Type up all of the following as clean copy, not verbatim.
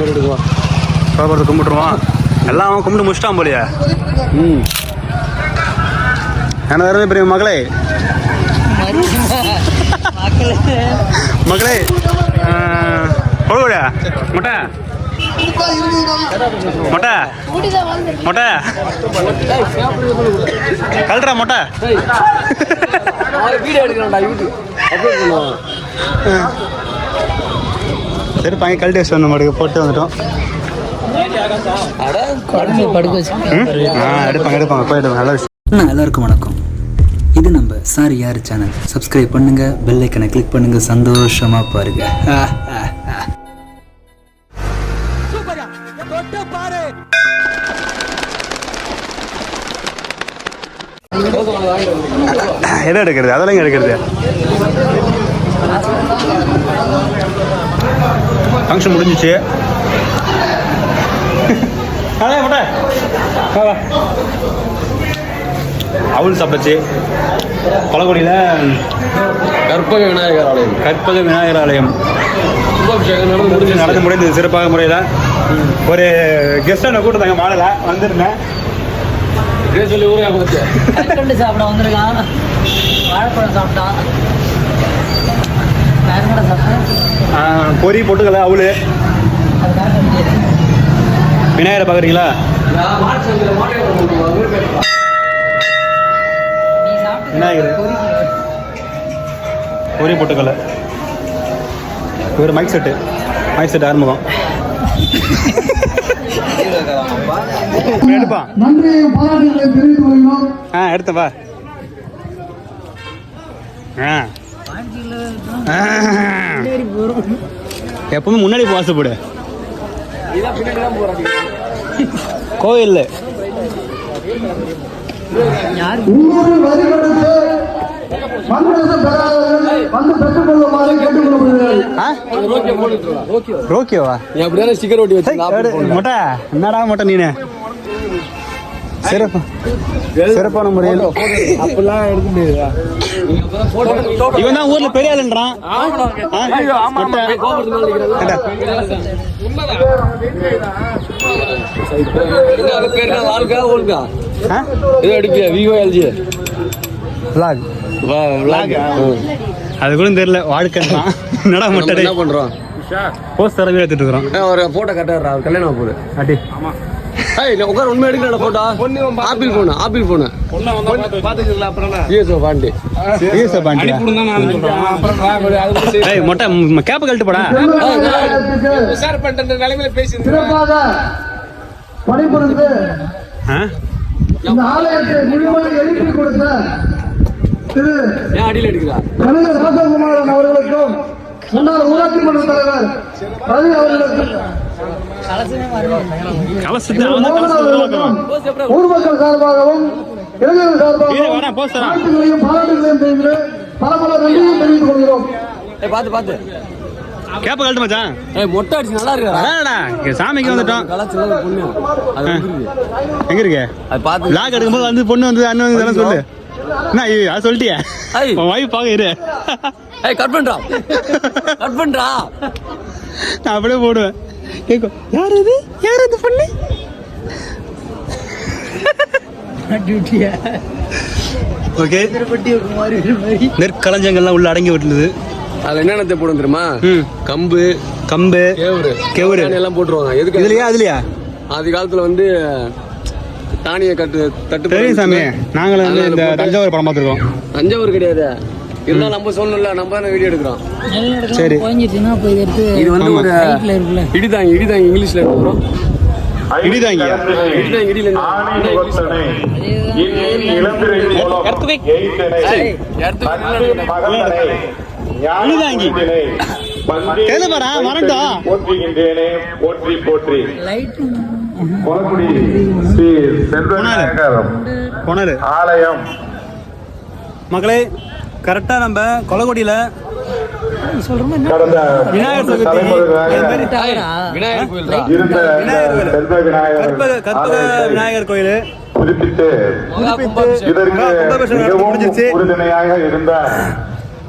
கோபுரத்தை கும்பிட்டுருவான். எல்லாம் அவன் கும்பிட்டு முடிச்சிட்டான் போலியா. என்ன வருது பெரிய மகளே மகளே கொடுக்கூடா மொட்டை மொட்டை மொட்டை கல்றா மொட்டை சரி பையன் கழட்டி வச்சு வந்த மாட்டுக்கு போட்டு வந்துட்டோம். எடுப்பாங்க போயிடுவாங்க. நல்ல விஷயம். எல்லாருக்கும் வணக்கம். இது நம்ம சாரி யார் சேனல். சப்ஸ்கிரைப் பண்ணுங்க, பெல் ஐக்கனை கிளிக் பண்ணுங்க, சந்தோஷமா பாருங்க. எதை எடுக்கிறது? அதெல்லாம் எடுக்கிறது. ஃபங்க்ஷன் முடிஞ்சிச்சு. அவள் சாப்பிடுச்சு. கொலக்குடியில் கற்பக விநாயகர் ஆலயம் நடந்து முடிந்தது சிறப்பாக முறையில். ஒரு கெஸ்ட்டை நான் கூப்பிட்டாங்க, மாடலை வந்துருந்தேன். சொல்லி ஊரே சாப்பிட வந்துருக்கான். வாழைப்பழம் சாப்பிட்டான். பொரி பொட்டுக்கலை அவளு. விநாயகரை பார்க்குறீங்களா? விநாயகர் பொரி பொட்டுக்கலை. இவர் மைக் செட்டு ஆரம்பம் எடுப்பான். எடுத்தப்பா. எப்பவுமே முன்னாடி வாசப்படு. கோயில் ரோக்கியோவா? என்னடா மொட்டை நீனு சிறப்பான முறையில் இவன் தான் ஊர்ல பெரிய ஆளுன்றான். அது கூட தெரியல. வாழ்க்கை என்னடா மொட்டை என்ன பண்றோம்? போஸ்டர் எடுத்துட்டு இருக்கிறோம். ஒரு போட்டோ கட்டாரு கல்யாணம் போகுது. அடி உட்கார உண்மை எடுக்கல போட்டோ. ஆப்பிள் போனு மொட்டை கேப்ப கழட்டு போடா. அடியில் எடுக்கிறா ராஜகுமாரன் அவர்களுக்கும் முன்னாள் ஊராட்சி மன்ற தலைவர் ரவி அவர்களுக்கும் ஊர் மக்கள் சார்பாகவும் இளைஞர்கள் சார்பாகவும் பாராட்டுகளையும் செய்து பல நன்றியும் தெரிவித்துக் கொள்கிறோம். பார்த்து கேப்ப கழட்டு மச்சான். மொட்டை அடிச்சு நல்லா இருக்கு. சாமிக்கு வந்துட்டோம். எங்க இருக்கு? லாக் எடுக்கும்போது வந்து பொண்ணு வந்து அண்ணன் வந்து சொல்லு. அது சொல்லிட்டியா? வாய்ப்பு பாக்க இரு. கட் பண்றா நான் அப்படியே போடுவேன். கேக்கும் யார் இது பொண்ணு? ஓகே, நெற்களஞ்சங்கள்லாம் உள்ள அடங்கி விட்டுருது. அதுல என்னென்ன போடும் தெரியுமா? கம்பு கெவுரு எல்லாம் போட்டுருவாங்க. எதுக்கு? அதுலயா ஆதி காலத்துல வந்து தானிய தட்டு தெரியும் சாமி. நாங்களும் வந்து இந்த தஞ்சாவூர் படம் பார்த்துருக்கோம். தஞ்சாவூர் கிடையாது இருந்தாலும் நம்ம சொல்லணும்ல, நம்ம தான் வீடியோ எடுக்கிறோம். சரி, இது வந்து ஒரு இடிதாங்கி இங்கிலீஷ்ல வரும். இடிதாங்கி ஆலயம். மக்களே, கரெக்டா நம்ம கொலக்குடியில விநாயகர் விநாயகர் கோயில் குறிப்பிட்டு இதற்கு மிகவும் உறுதுணையாக இருந்த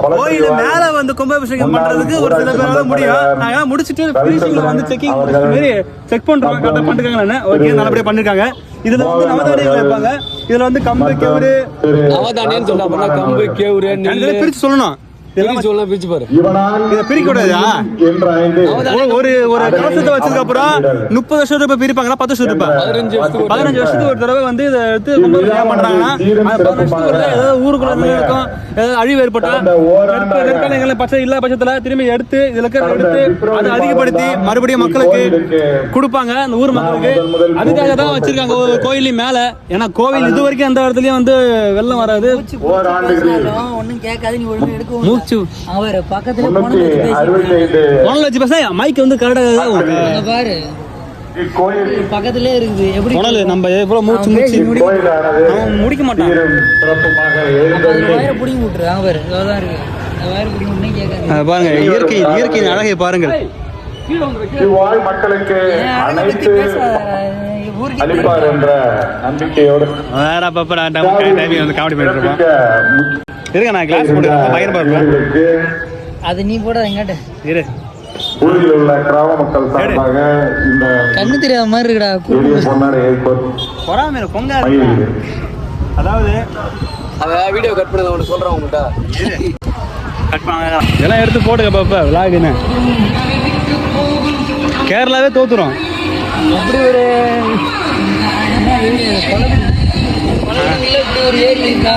கோயில் மேல வந்து கும்பாபிஷேகம் பண்றதுக்கு ஒரு சில பேரால முடியும். நாங்க முடிச்சிட்டு ஃபினிஷிங்ல வந்து செக்கிங் மாதிரி செக் பண்றோம். கரெக்டா பண்ணிருக்காங்கன்னு. ஓகே, நல்லபடியா பண்ணிருக்காங்க. இதுல வந்து நவதானியங்கள் வைப்பாங்க. இதுல வந்து கம்பு கேவுரு நவதானியம்னு சொன்னா கம்பு கேவுரு நெல் பிரிச்சு சொல்லணும். சொல்லலாம் பிரிச்சு பாரு. இதை பிரிக்க கூடாதா? ஒரு கலசத்தை வச்சதுக்கு அப்புறம் 30 வருஷம் ரூபாய் பிரிப்பாங்களா? 10 வருஷம் ரூபாய் 15 வருஷத்துக்கு ஒரு தடவை வந்து இதை எடுத்து கும்பாபிஷேகம் பண்றாங்கன்னா 15 வருஷத்துக்கு ஒரு தடவை ஏதாவது ஊருக்குள்ள இருக்கும், ஏதாவது அழிவு ஏற்பட்டா நெற்காலங்கள் பச்சை இல்ல பட்சத்துல திரும்பி எடுத்து இதுல எடுத்து அதை அதிகப்படுத்தி மறுபடியும் மக்களுக்கு கொடுப்பாங்க, அந்த ஊர் மக்களுக்கு. அதுக்காக தான் வச்சிருக்காங்க கோயிலையும் மேல. ஏன்னா கோவில் இது வரைக்கும் எந்த இடத்துலயும் வந்து வெள்ளம் வராது, ஒன்னும் கேட்காது. நீ ஒழுங்கு எடுக்க மூச்சு அவர் பக்கத்துல வச்சு பேச மைக் வந்து கரெக்டா பாரு பக்கத்திலே இருக்குது. எப்படி நம்ம எவ்வளவு மூச்சு மூச்சு முடிக்க மாட்டோம். வயரை பிடிங்கி விட்டுரு. அவர் இவ்வளவுதான் இருக்கு. வயரை பிடிங்கி விட்டுனே கேட்காது. பாருங்க இயற்கையின் அழகை பாருங்கள். மக்களுக்கு அளிப்பார் என்ற நம்பிக்கையோடு வேற பாப்பா வந்து காமெடி பண்ணிட்டு இருப்போம். இருங்க, நான் கிளாஸ் போட்டுக்கிறேன். பயங்கரமா இருப்பேன். அது நீ போட எங்கிட்ட இரு. ஊரில் உள்ள கிராம மக்கள் சார்பாக இந்த கண்ணு தெரியாத மாதிரி இருக்குடா. பொன்னாடை பொறாமையில பொங்க. அதாவது வீடியோ கட் பண்ணத ஒன்று சொல்றேன் உங்கள்கிட்ட. கட் பண்ண இதெல்லாம் எடுத்து போட்டுக்க பாப்பா. விளாகுன்னு கேரளாவே தோத்துரும். அப்படி ஒரு இப்படி ஒரு ஏரி இருக்கா?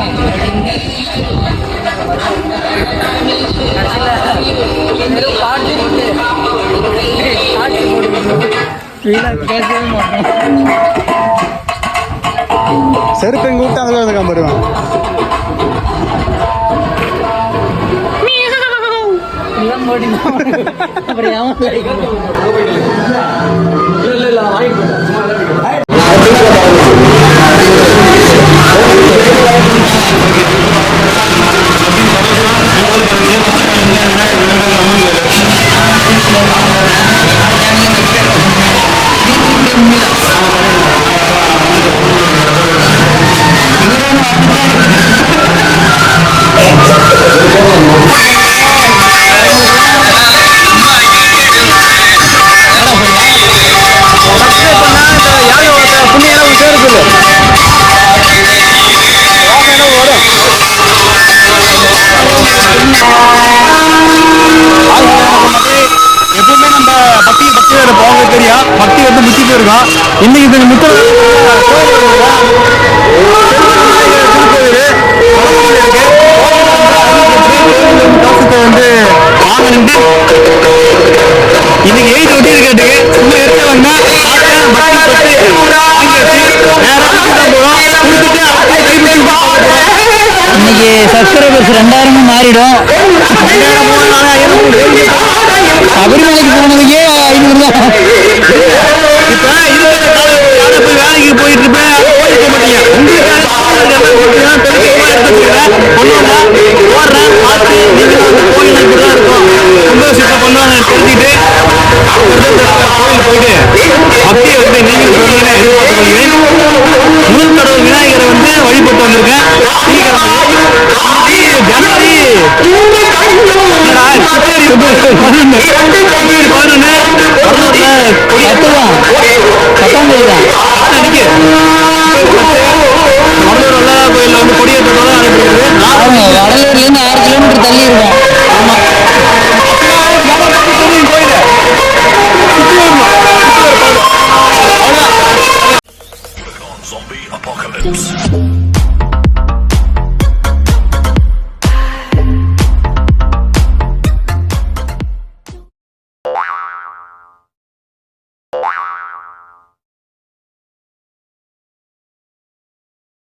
பேசவே மாட்டோம். செருப்பு எங்க விட்டு அதில் வந்து காம்படுவான். அப்புறம் எப்பவுமே நம்ம பக்தியோட போக தெரியும். பக்தி வந்து முத்தி போயிருக்கோம். இன்னைக்கு இது முத்த வந்து வாங்கிட்டு இன்னைக்கு 8 ஒட்டி இருக்காட்டுக்கு சும்மா எடுத்து வந்தா இன்னைக்கு சப்ஸ்கிரைபர்ஸ் 2000 மாறிடும். சபரிமலைக்கு போனதுக்கே 500 தான். இப்ப இருக்கிற வேலைக்கு போயிட்டு இருப்பேன். முதல் கடவுள் விநாயகரை வந்து வழிபட்டு வந்திருக்கேன். ஜனவரி 10 வடலூர்லேருந்து 6 கிலோமீட்டர் தள்ளி இருக்கும். Zombie apocalypse.